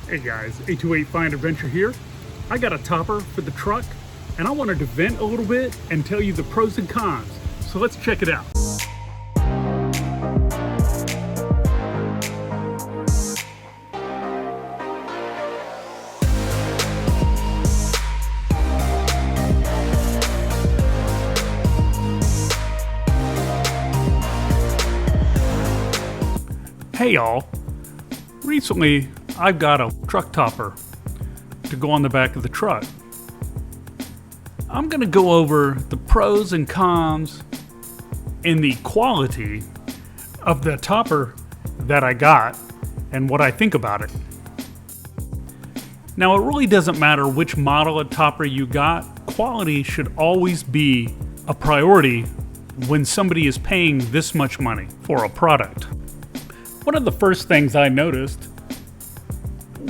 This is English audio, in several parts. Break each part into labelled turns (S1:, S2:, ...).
S1: Hey guys, 828 Find Adventure here. I got a topper for the truck and I wanted to vent a little bit and tell you the pros and cons. So let's check it out. Hey y'all, recently I've got a truck topper to go on the back of the truck. I'm going to go over the pros and cons and the quality of the topper that I got and what I think about it. Now, it really doesn't matter which model of topper you got. Quality should always be a priority when somebody is paying this much money for a product. One of the first things I noticed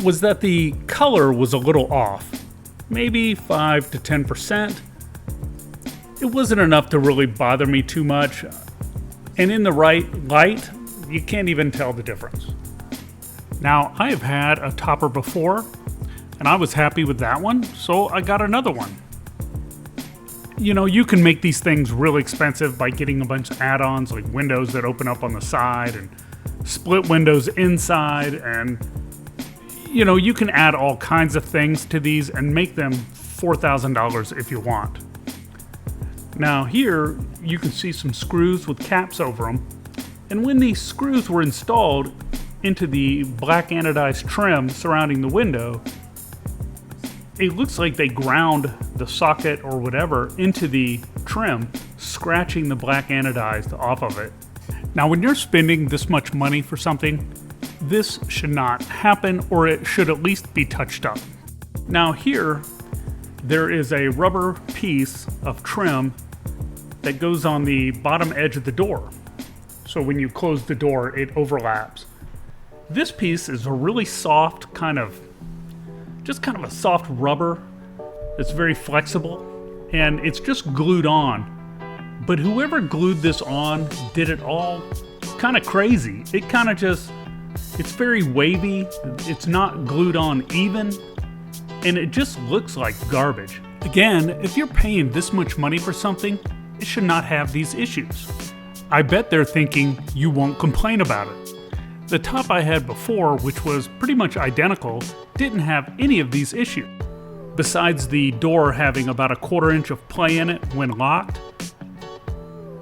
S1: was that the color was a little off, maybe 5 to 10%. It wasn't enough to really bother me too much, and in the right light, you can't even tell the difference. Now, I have had a topper before, and I was happy with that one, so I got another one. You know, you can make these things really expensive by getting a bunch of add-ons like windows that open up on the side and split windows inside, and you know, you can add all kinds of things to these and make them $4,000 if you want. Now here you can see some screws with caps over them, and when these screws were installed into the black anodized trim surrounding the window, it looks like they ground the socket or whatever into the trim, scratching the black anodized off of it. Now when you're spending this much money for something, this should not happen, or it should at least be touched up. Now here, there is a rubber piece of trim that goes on the bottom edge of the door. So when you close the door, it overlaps. This piece is a really soft just kind of a soft rubber that's very flexible, and it's just glued on. But whoever glued this on did it all kind of crazy. It's very wavy, it's not glued on even, and it just looks like garbage. Again, if you're paying this much money for something, it should not have these issues. I bet they're thinking you won't complain about it. The top I had before, which was pretty much identical, didn't have any of these issues. Besides the door having about a 1/4 inch of play in it when locked,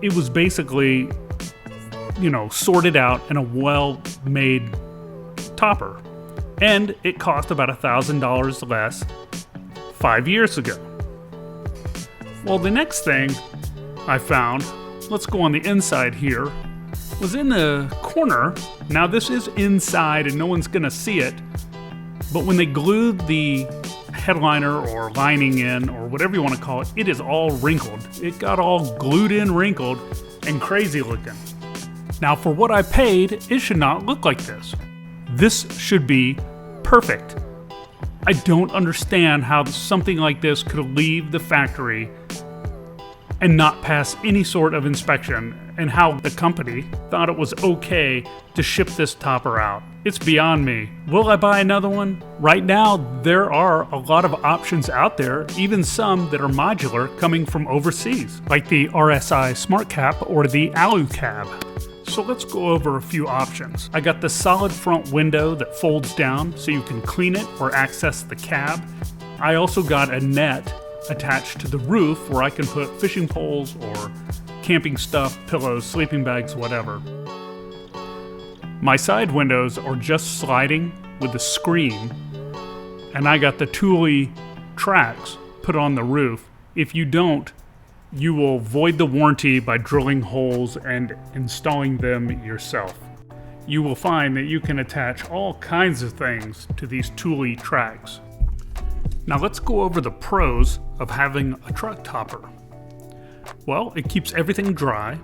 S1: it was basically, sorted out in a well-made topper, and it cost about $1,000 less 5 years ago. Well, the next thing I found, let's go on the inside here, was in the corner. Now this is inside and no one's gonna see it, but when they glued the headliner or lining in, or whatever you want to call it, it is all wrinkled. It got all glued in, wrinkled, and crazy looking. Now for what I paid, it should not look like this. This should be perfect. I don't understand how something like this could leave the factory and not pass any sort of inspection, and how the company thought it was okay to ship this topper out. It's beyond me. Will I buy another one? Right now, there are a lot of options out there, even some that are modular coming from overseas, like the RSI Smart Cap or the Alu-Cab. So let's go over a few options. I got the solid front window that folds down so you can clean it or access the cab. I also got a net attached to the roof where I can put fishing poles or camping stuff, pillows, sleeping bags, whatever. My side windows are just sliding with the screen, and I got the Thule tracks put on the roof. If you don't, you will void the warranty by drilling holes and installing them yourself. You will find that you can attach all kinds of things to these Thule tracks. Now let's go over the pros of having a truck topper. Well, it keeps everything dry.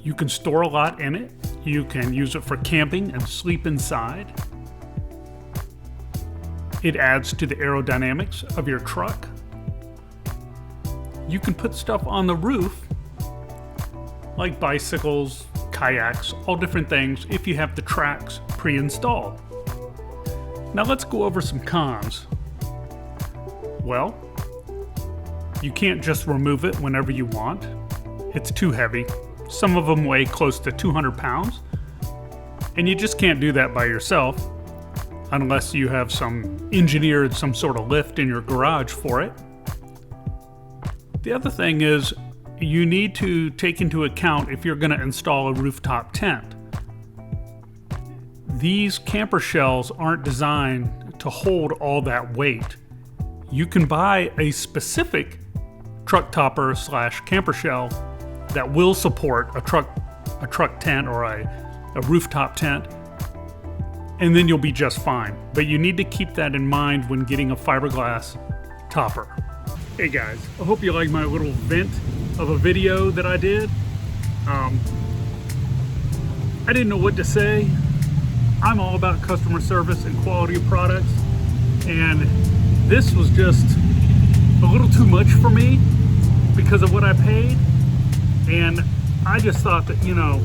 S1: You can store a lot in it. You can use it for camping and sleep inside. It adds to the aerodynamics of your truck. You can put stuff on the roof, like bicycles, kayaks, all different things, if you have the tracks pre-installed. Now let's go over some cons. Well, you can't just remove it whenever you want. It's too heavy. Some of them weigh close to 200 pounds. And you just can't do that by yourself unless you have engineered some sort of lift in your garage for it. The other thing is you need to take into account if you're going to install a rooftop tent. These camper shells aren't designed to hold all that weight. You can buy a specific truck topper / camper shell that will support a truck tent or a rooftop tent, and then you'll be just fine. But you need to keep that in mind when getting a fiberglass topper. Hey guys, I hope you like my little vent of a video that I did. I didn't know what to say. I'm all about customer service and quality of products, and this was just a little too much for me because of what I paid. And I just thought that, you know,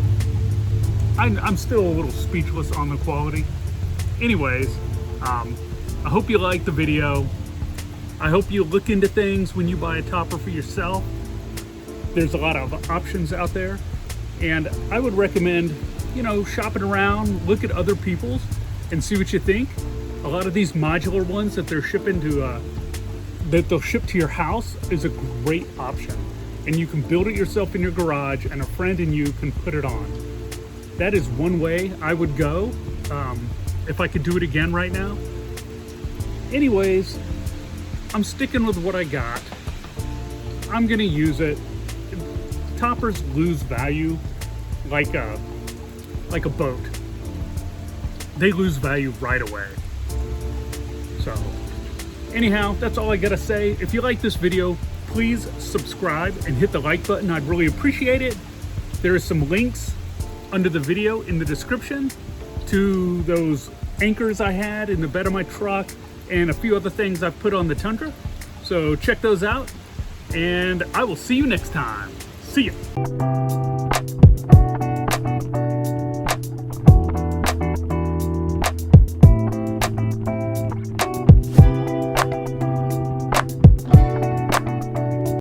S1: I'm still a little speechless on the quality. Anyways, I hope you liked the video. I hope you look into things when you buy a topper for yourself. There's a lot of options out there, and I would recommend, you know, shopping around, look at other people's and see what you think. A lot of these modular ones that they're shipping to, that they'll ship to your house is a great option. And you can build it yourself in your garage, and a friend and you can put it on. That is one way I would go if I could do it again right now. Anyways, I'm sticking with what I got. I'm gonna use it. Toppers lose value like a boat. They lose value right away. So anyhow, that's all I gotta say. If you like this video, please subscribe and hit the like button. I'd really appreciate it. There are some links under the video in the description to those anchors I had in the bed of my truck and a few other things I've put on the Tundra. So check those out, and I will see you next time. See ya.